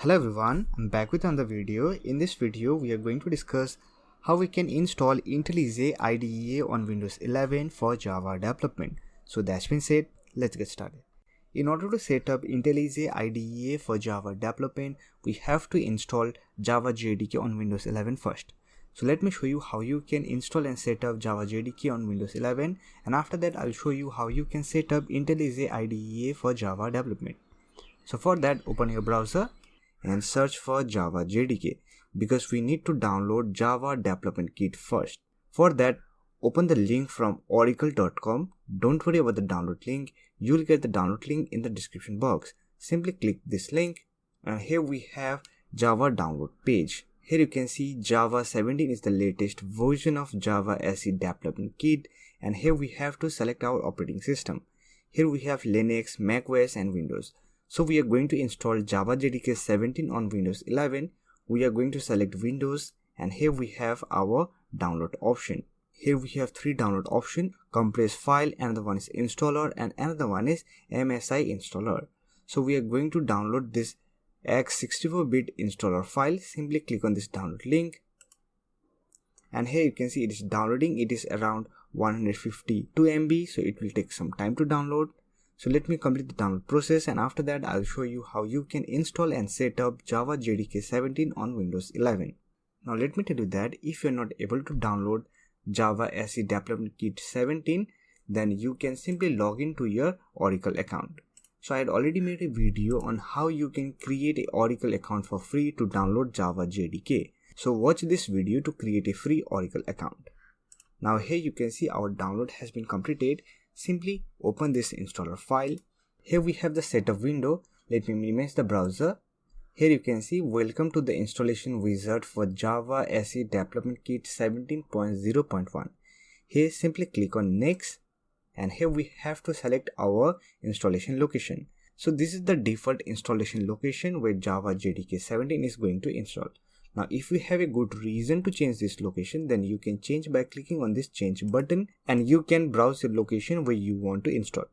Hello everyone, I'm back with another video. In this video, we are going to discuss how we can install IntelliJ IDEA on Windows 11 for Java development. So that's been said, let's get started. In order to set up IntelliJ IDEA for Java development, we have to install Java JDK on Windows 11 first. So let me show you how you can install and set up Java JDK on Windows 11, and after that I'll show you how you can set up IntelliJ IDEA for Java development. So for that, open your browser and search for Java JDK because we need to download Java Development Kit first. For that, open the link from oracle.com. Don't worry about the download link. You'll get the download link in the description box. Simply click this link and here we have Java download page. Here you can see Java 17 is the latest version of Java SE Development Kit, and here we have to select our operating system. Here we have Linux, macOS and Windows. So we are going to install Java JDK 17 on Windows 11. We are going to select Windows, and here we have our download option. Here we have three download options: compress file, another one is installer, and another one is MSI installer. So we are going to download this x64-bit installer file. Simply click on this download link, and here you can see it is downloading. It is around 152 MB, so it will take some time to download. So let me complete the download process, and after that I'll show you how you can install and set up Java JDK 17 on Windows 11. Now let me tell you that if you're not able to download Java SE Development Kit 17, then you can simply log into your Oracle account. So I had already made a video on how you can create an Oracle account for free to download Java JDK. So watch this video to create a free Oracle account. Now here you can see our download has been completed. Simply open this installer file. Here we have the setup window. Let me minimize the browser. Here you can see welcome to the installation wizard for Java SE Development Kit 17.0.1. Here simply click on next, and here we have to select our installation location. So this is the default installation location where Java JDK 17 is going to install. Now if you have a good reason to change this location, then you can change by clicking on this change button, and you can browse your location where you want to install.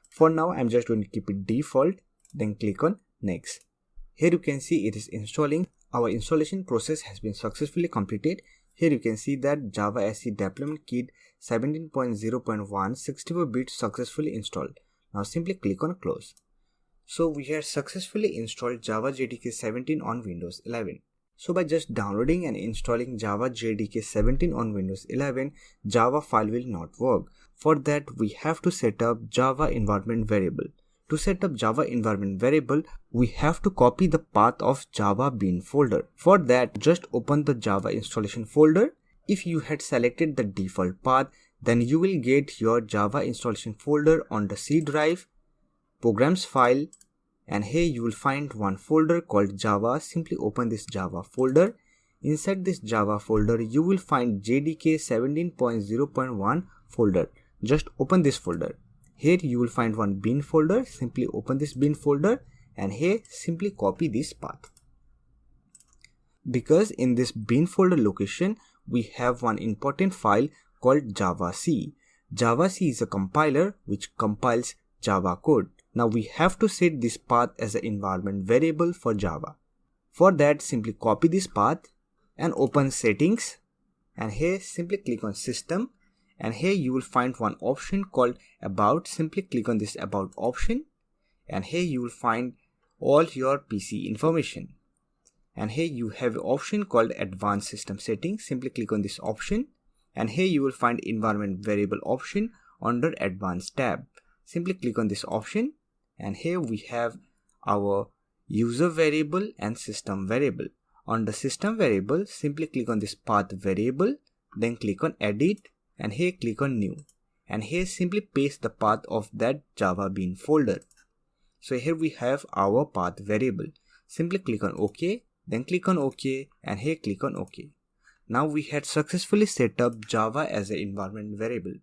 For now I'm just going to keep it default, then click on next. Here you can see it is installing. Our installation process has been successfully completed. Here you can see that Java SE Development Kit 17.0.1 64-bit successfully installed. Now simply click on close. So we have successfully installed Java JDK 17 on Windows 11. So by just downloading and installing Java JDK 17 on Windows 11, Java file will not work. For that, we have to set up Java environment variable. To set up Java environment variable, we have to copy the path of Java bin folder. For that, just open the Java installation folder. If you had selected the default path, then you will get your Java installation folder on the C drive, programs file, and here you will find one folder called Java. Simply open this Java folder. Inside this Java folder, you will find JDK 17.0.1 folder. Just open this folder. Here you will find one bin folder. Simply open this bin folder, and here simply copy this path. Because in this bin folder location, we have one important file called Java C. Java C is a compiler which compiles Java code. Now we have to set this path as an environment variable for Java. For that, simply copy this path and open settings, and here simply click on system, and here you will find one option called about. Simply click on this about option, and here you will find all your PC information, and here you have an option called advanced system settings. Simply click on this option, and here you will find environment variable option under advanced tab. Simply click on this option, and here we have our user variable and system variable. On the system variable, simply click on this path variable, then click on edit, and here click on new, and here simply paste the path of that Java bin folder. So here we have our path variable. Simply click on OK, then click on OK, and here click on OK. Now we had successfully set up Java as an environment variable.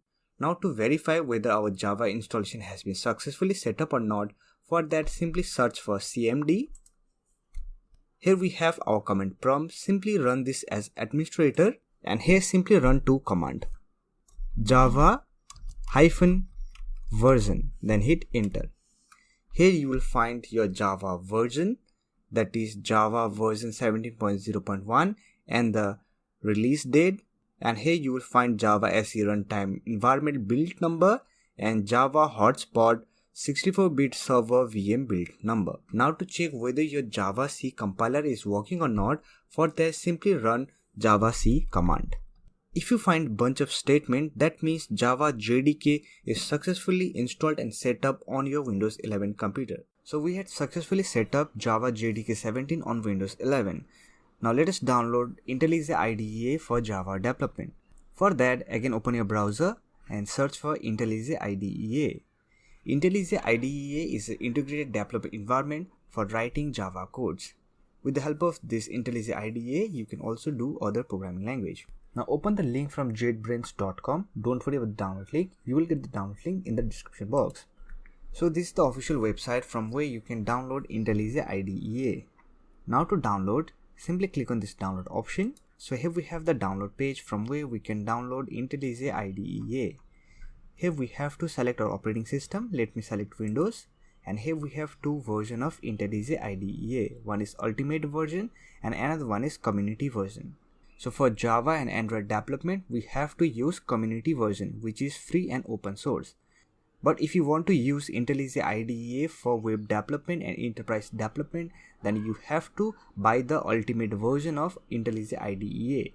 Now to verify whether our Java installation has been successfully set up or not, for that simply search for cmd. Here we have our command prompt. Simply run this as administrator, and here simply run two commands: Java -version, then hit enter. Here you will find your Java version. that is Java version 17.0.1 and the release date. And here you will find Java SE runtime environment build number and Java hotspot 64-bit server VM build number. Now to check whether your Java C compiler is working or not, for that simply run Java C command. If you find bunch of statement, that means Java JDK is successfully installed and set up on your Windows 11 computer. So we had successfully set up Java JDK 17 on Windows 11. Now let us download IntelliJ IDEA for Java development. For that, again open your browser and search for IntelliJ IDEA. IntelliJ IDEA is an integrated development environment for writing Java codes. With the help of this IntelliJ IDEA, you can also do other programming language. Now open the link from jetbrains.com. Don't worry about the download link. You will get the download link in the description box. So this is the official website from where you can download IntelliJ IDEA. Now to download, simply click on this download option. So here we have the download page from where we can download IntelliJ IDEA. Here we have to select our operating system. Let me select Windows. And here we have two versions of IntelliJ IDEA. One is Ultimate version and another one is Community version. So for Java and Android development, we have to use Community version, which is free and open source. But if you want to use IntelliJ IDEA for web development and enterprise development, then you have to buy the Ultimate version of IntelliJ IDEA.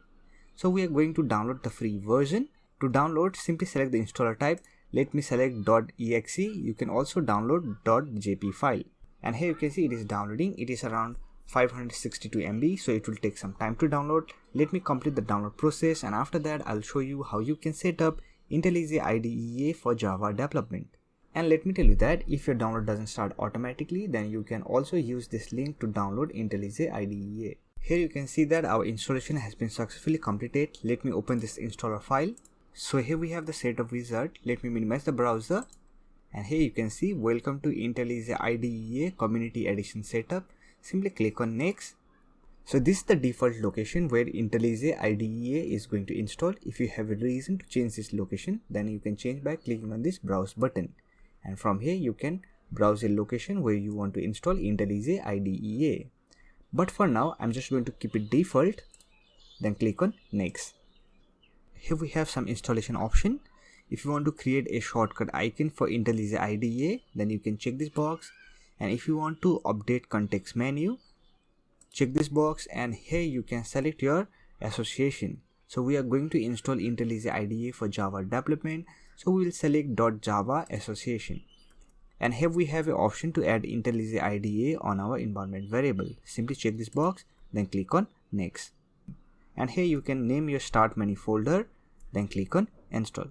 So we are going to download the free version. To download, simply select the installer type. Let me select .exe. You can also download .jp file. And here you can see it is downloading. It is around 562 MB, so it will take some time to download. Let me complete the download process, and after that I'll show you how you can set up IntelliJ IDEA for Java development. And let me tell you that if your download doesn't start automatically, then you can also use this link to download IntelliJ IDEA. Here you can see that our installation has been successfully completed. Let me open this installer file. So here we have the setup wizard. Let me minimize the browser, and here you can see welcome to IntelliJ IDEA Community Edition setup. Simply click on next. So this is the default location where IntelliJ IDEA is going to install. If you have a reason to change this location, then you can change by clicking on this browse button, and from here you can browse a location where you want to install IntelliJ IDEA. But for now I'm just going to keep it default. Then click on next. Here we have some installation option. If you want to create a shortcut icon for IntelliJ IDEA, then you can check this box. And if you want to update context menu, check this box, and here you can select your association. So we are going to install IntelliJ IDEA for Java development, so we will select .java association. And here we have an option to add IntelliJ IDEA on our environment variable. Simply check this box, then click on next. And here you can name your start menu folder, then click on install.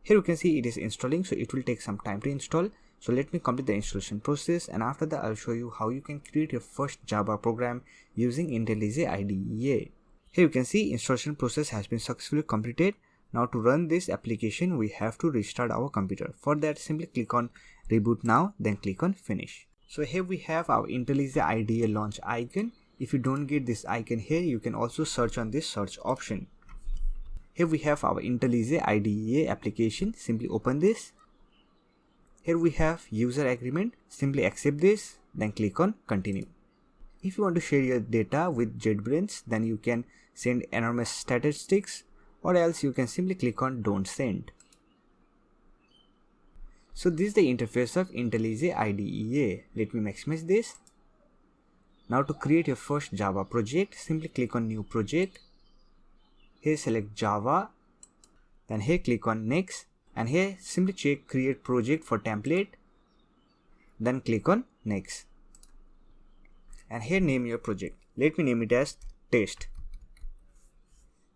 Here you can see it is installing, so it will take some time to install. So let me complete the installation process, and after that I'll show you how you can create your first Java program using IntelliJ IDEA. Here you can see installation process has been successfully completed. Now to run this application, we have to restart our computer. For that, simply click on reboot now, then click on finish. So here we have our IntelliJ IDEA launch icon. If you don't get this icon here, you can also search on this search option. Here we have our IntelliJ IDEA application. Simply open this. Here we have user agreement. Simply accept this, then click on continue. If you want to share your data with JetBrains, then you can send enormous statistics, or else you can simply click on don't send. So this is the interface of IntelliJ IDEA. Let me maximize this. Now to create your first Java project, simply click on new project. Here select Java, then here click on next, and here simply check create project for template, then click on next, and here name your project. Let me name it as test,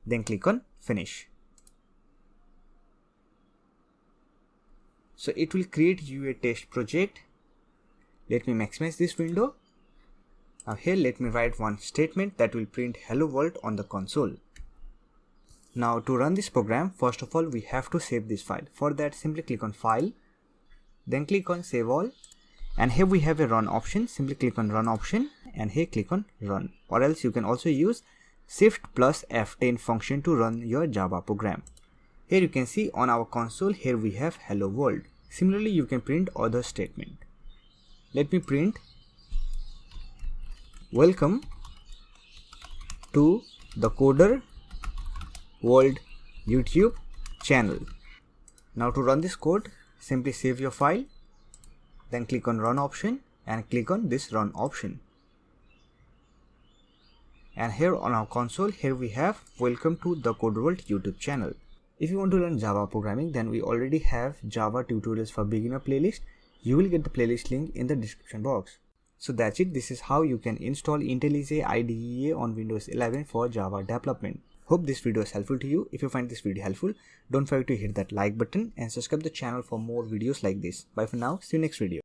then click on finish. So it will create you a test project. Let me maximize this window. Now here let me write one statement that will print hello world on the console. Now to run this program, first of all we have to save this file. For that, simply click on file, then click on save all, and here we have a run option. Simply click on run option, and here click on run, or else you can also use shift plus F10 function to run your Java program. Here you can see on our console, here we have hello world. Similarly, you can print other statement. Let me print welcome to the Coder World YouTube channel. Now to run this code, simply save your file, then click on run option and click on this run option. And here on our console, here we have welcome to the Coder World YouTube channel. If you want to learn Java programming, then we already have Java tutorials for beginner playlist. You will get the playlist link in the description box. So that's it. This is how you can install IntelliJ IDEA on Windows 11 for Java development. Hope this video is helpful to you. If you find this video helpful, don't forget to hit that like button and subscribe the channel for more videos like this. Bye for now. See you next video.